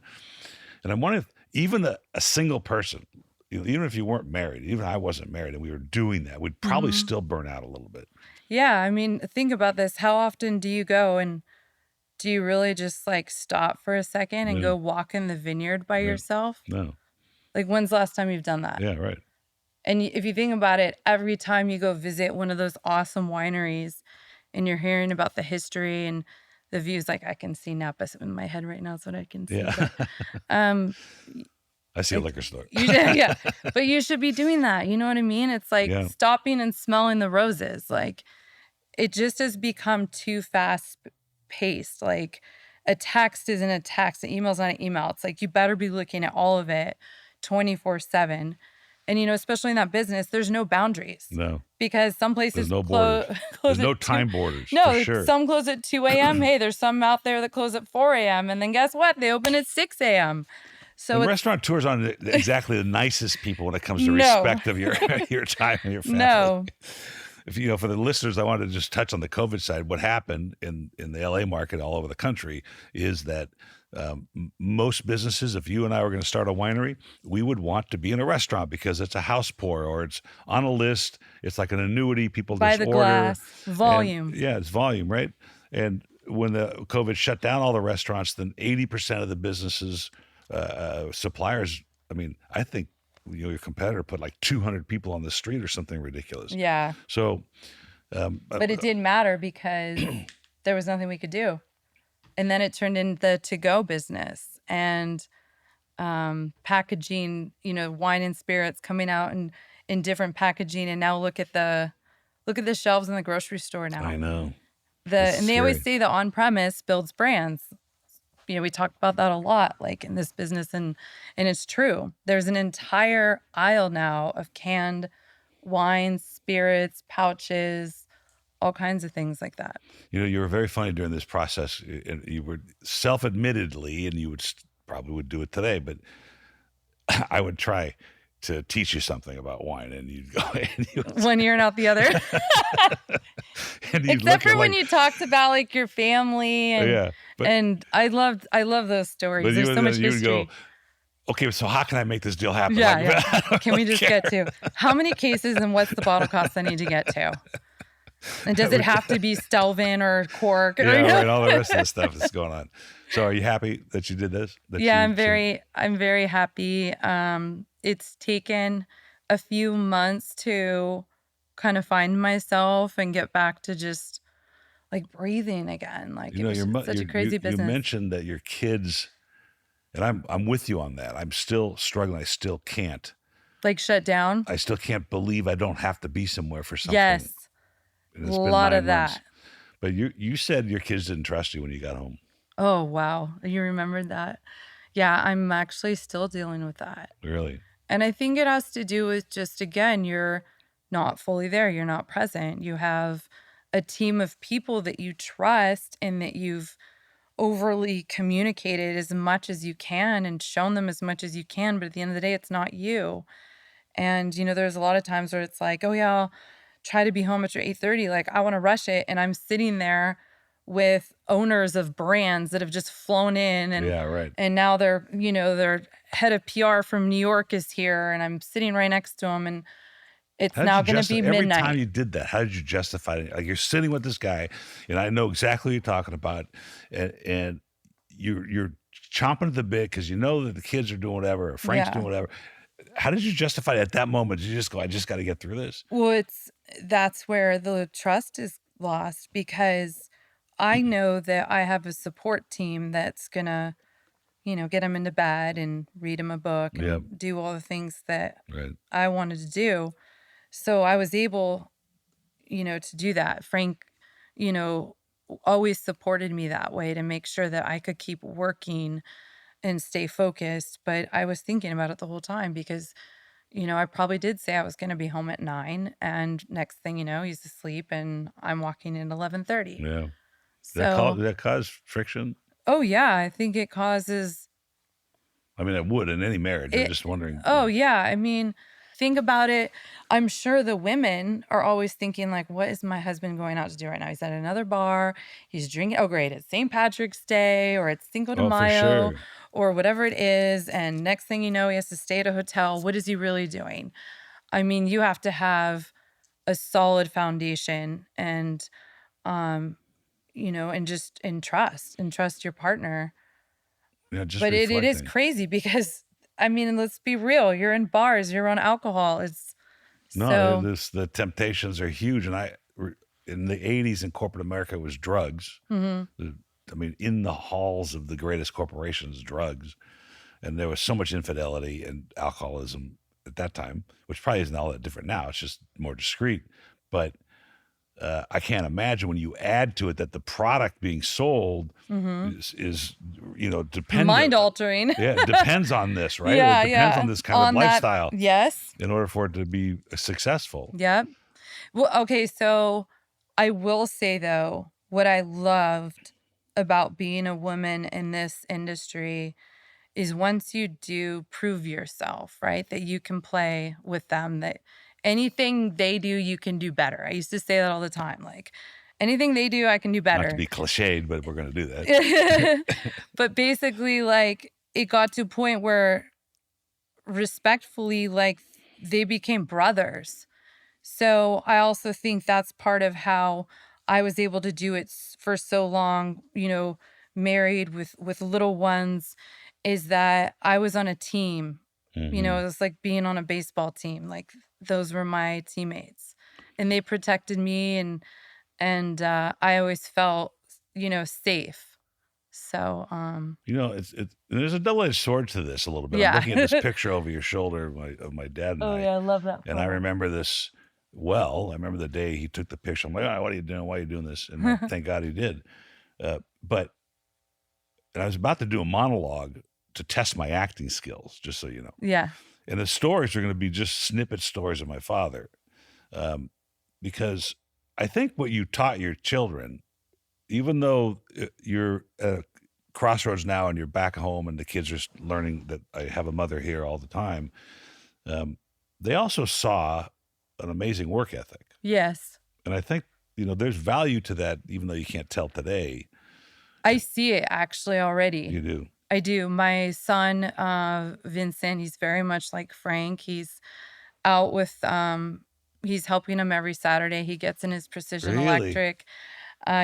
And I'm wondering if even a single person, even if you weren't married, even if I wasn't married and we were doing that, we'd probably still burn out a little bit. Yeah. I mean, think about this. How often do you go and do you really just like stop for a second and No. go walk in the vineyard by yourself? No. Like, when's the last time you've done that? Yeah, right. And if you think about it, every time you go visit one of those awesome wineries and you're hearing about the history and the views, like I can see Napa in my head right now, is what I can see. Yeah. But, I see a liquor store. yeah, but you should be doing that. You know what I mean? It's like stopping and smelling the roses. Like it just has become too fast paced. Like a text isn't a text, an email's not an email. It's like you better be looking at all of it 24/7. And, especially in that business, there's no boundaries. No. Because some places there's no borders. There's no time borders. No, for sure. Some close at 2 a.m. Hey, there's some out there that close at 4 a.m. And then guess what? They open at 6 a.m. So and restaurateurs aren't exactly the nicest people when it comes to respect of your time and your family. No. If for the listeners, I wanted to just touch on the COVID side. What happened in the LA market all over the country is that most businesses, if you and I were going to start a winery, we would want to be in a restaurant because it's a house pour or it's on a list. It's like an annuity. People by just the order. glass, volume. And, it's volume, right? And when the COVID shut down all the restaurants, then 80% of the businesses, suppliers, I think your competitor put like 200 people on the street or something ridiculous. Yeah. So, but it didn't matter because there was nothing we could do. And then it turned into the to-go business and packaging, wine and spirits coming out in different packaging. And now look at the shelves in the grocery store now. I know. And they always say the on-premise builds brands. We talk about that a lot, like in this business, and it's true. There's an entire aisle now of canned wines, spirits, pouches, all kinds of things like that. You were very funny during this process. And you were self-admittedly, and you probably would do it today, but I would try to teach you something about wine, and you'd go and you would, one ear and out the other. And except for when you talked about like your family and and I love those stories. There's so much history. Go, okay, so how can I make this deal happen? Yeah, can we just get to how many cases and what's the bottle cost I need to get to? And does it have to be Stelvin or Cork? Right, all the rest of the stuff that's going on. So are you happy that you did this? I'm very happy. It's taken a few months to kind of find myself and get back to just like breathing again. Like it was such a crazy business. You mentioned that your kids, and I'm with you on that. I'm still struggling. I still can't. Like shut down? I still can't believe I don't have to be somewhere for something. Yes. A lot of that. But you said your kids didn't trust you when you got home. Oh, wow. You remembered that? Yeah, I'm actually still dealing with that. Really? And I think it has to do with just, again, you're not fully there. You're not present. You have a team of people that you trust and that you've overly communicated as much as you can and shown them as much as you can. But at the end of the day, it's not you. And, there's a lot of times where it's like, oh, yeah, I'll try to be home at 8:30. Like, I want to rush it. And I'm sitting there with owners of brands that have just flown in. And, and now they're, their head of PR from New York is here. And I'm sitting right next to them. And it's now going to be midnight. Every time you did that, how did you justify it? Like, you're sitting with this guy, and I know exactly what you're talking about. And you're chomping at the bit because you know that the kids are doing whatever, or Frank's doing whatever. How did you justify it at that moment? Did you just go, I just got to get through this? Well, that's where the trust is lost, because I know that I have a support team that's going to, get him into bed and read him a book and do all the things that I wanted to do. So I was able, to do that. Frank, always supported me that way to make sure that I could keep working and stay focused. But I was thinking about it the whole time because, I probably did say I was going to be home at 9, and next thing you know, he's asleep and I'm walking in 11:30. Yeah. So did that cause friction? Oh yeah, I think it causes. I mean, it would in any marriage. I'm just wondering. Oh yeah, I mean, think about it, I'm sure the women are always thinking like, what is my husband going out to do right now? He's at another bar. He's drinking. Oh, great. It's St. Patrick's Day or it's Cinco de Oh, for Mayo sure. or whatever it is. And next thing you know, he has to stay at a hotel. What is he really doing? I mean, you have to have a solid foundation and, and trust your partner. Yeah, just But it is reflecting. crazy because, I mean, let's be real. You're in bars, you're on alcohol. It's No, so, the temptations are huge. And in the 80s in corporate America, it was drugs. mhm. I mean, in the halls of the greatest corporations, drugs. And there was so much infidelity and alcoholism at that time, which probably isn't all that different now. It's just more discreet. But I can't imagine when you add to it that the product being sold is dependent. Mind altering. Yeah, it depends on this, right? Yeah, It depends yeah. on this kind of On that- lifestyle yes. in order for it to be successful. Yep. Well, okay. So I will say, though, what I loved about being a woman in this industry is once you do prove yourself, right? That you can play with them, that anything they do, you can do better. I used to say that all the time. Like, anything they do, I can do better. Not to be cliched, but we're going to do that. But basically, like, it got to a point where respectfully, like, they became brothers. So I also think that's part of how I was able to do it for so long, married with little ones, is that I was on a team. It was like being on a baseball team. Like, those were my teammates and they protected me and I always felt, safe. So, there's a double-edged sword to this a little bit. Yeah. I'm looking at this picture over your shoulder of my dad and I. I love that. And I remember this well. I remember the day he took the picture. I'm like, what are you doing? Why are you doing this? And thank God he did. And I was about to do a monologue to test my acting skills, just so you know. Yeah. And the stories are going to be just snippet stories of my father. Because I think what you taught your children, even though you're at a crossroads now and you're back home and the kids are learning that I have a mother here all the time, they also saw an amazing work ethic. Yes. And I think, there's value to that, even though you can't tell today. I see it actually already. You do. I do. My son, Vincent, he's very much like Frank. He's out with, he's helping him every Saturday. He gets in his precision Really? electric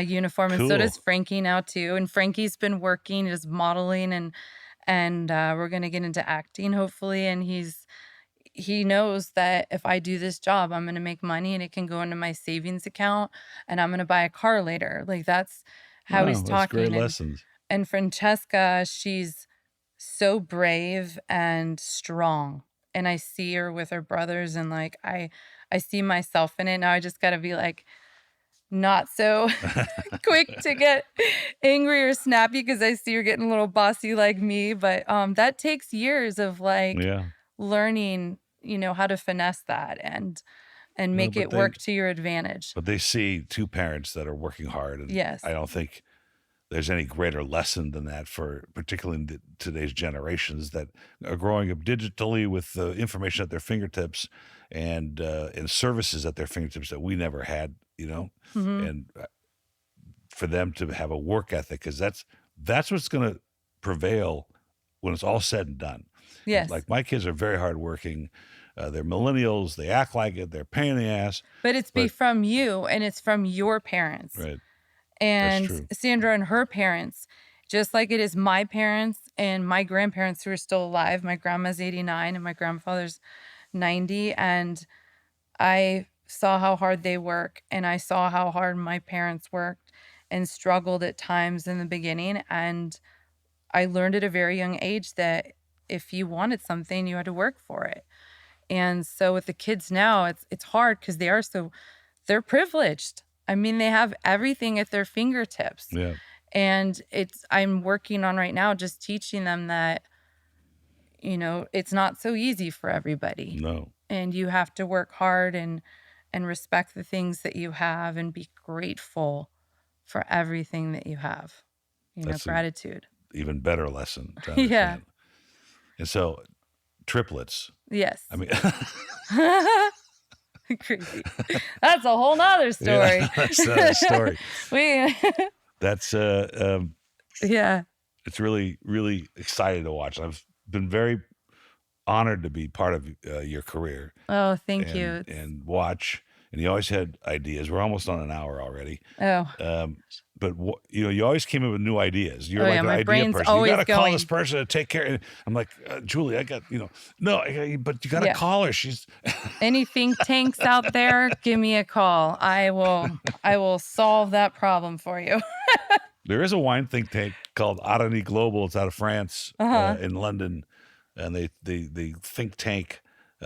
uniform. And so Cool. does Frankie now too. And Frankie's been working, is modeling and we're going to get into acting hopefully. And he knows that if I do this job, I'm going to make money and it can go into my savings account and I'm going to buy a car later. Like, that's how he's That's talking. great lessons. And Francesca, she's so brave and strong. And I see her with her brothers and like, I see myself in it. Now I just got to be like, not so quick to get angry or snappy because I see her getting a little bossy like me. But that takes years of like learning, how to finesse that and make it work to your advantage. But they see two parents that are working hard. And yes. I don't think there's any greater lesson than that for particularly in today's generations that are growing up digitally with information at their fingertips and services at their fingertips that we never had, and for them to have a work ethic, because that's what's going to prevail when it's all said and done. Yes. Like, my kids are very hardworking. They're millennials. They act like it. They're a pain in the ass. But it's from you and it's from your parents. Right. And Sandra and her parents, just like it is my parents and my grandparents who are still alive. My grandma's 89 and my grandfather's 90. And I saw how hard they work and I saw how hard my parents worked and struggled at times in the beginning. And I learned at a very young age that if you wanted something, you had to work for it. And so with the kids now, it's hard because they're privileged. I mean, they have everything at their fingertips. Yeah. And I'm working on right now just teaching them that, it's not so easy for everybody. No. And you have to work hard and respect the things that you have and be grateful for everything that you have. That's gratitude. Even better lesson to Yeah. understand. And so triplets. Yes. I mean, Crazy. That's a whole nother story. Yeah, that's another story. That's Yeah. it's really, really exciting to watch. I've been very honored to be part of your career. Oh, thank you. And watch. And you always had ideas. We're almost on an hour already. Oh. But you always came up with new ideas. You're Oh, like yeah, an my idea brain's person. You always got to call going. this person to take care. And I'm like, Julie, I got but you got to call her. She's Any think tanks out there, give me a call. I will solve that problem for you. There is a wine think tank called Arani Global. It's out of France, in London, and they think tank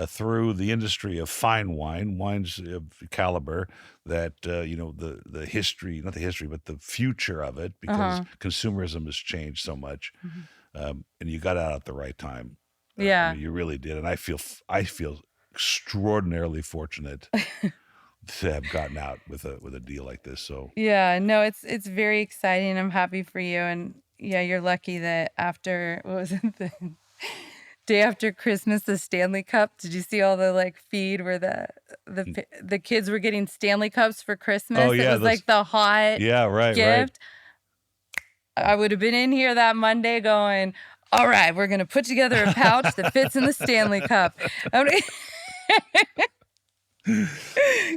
through the industry of fine wines of caliber that the history, not the history, but the future of it, because consumerism has changed so much, and you got out at the right time. Yeah, I mean, you really did, and I feel extraordinarily fortunate to have gotten out with a deal like this. So yeah, no, it's very exciting. I'm happy for you, and yeah, you're lucky that after what was it, the day after Christmas, the Stanley Cup. Did you see all the feed where the kids were getting Stanley Cups for Christmas? Oh, yeah, it was like the hot right. gift. I would have been in here that Monday going, all right, we're gonna put together a pouch that fits in the Stanley Cup.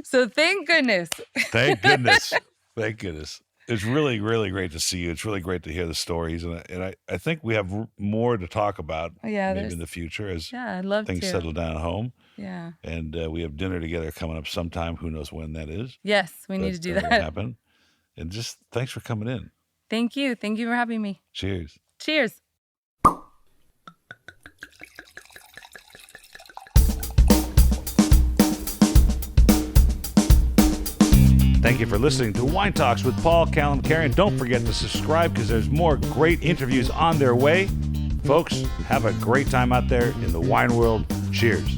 So thank goodness. Thank goodness. Thank goodness. It's really, really great to see you. It's really great to hear the stories. And I think we have more to talk about maybe in the future as I'd love things to. settle down at home. Yeah. And we have dinner together coming up sometime. Who knows when that is. Yes, we need to do that'll that. happen. And just thanks for coming in. Thank you. Thank you for having me. Cheers. Cheers. Thank you for listening to Wine Talks with Paul Callum-Carey. Don't forget to subscribe because there's more great interviews on their way. Folks, have a great time out there in the wine world. Cheers.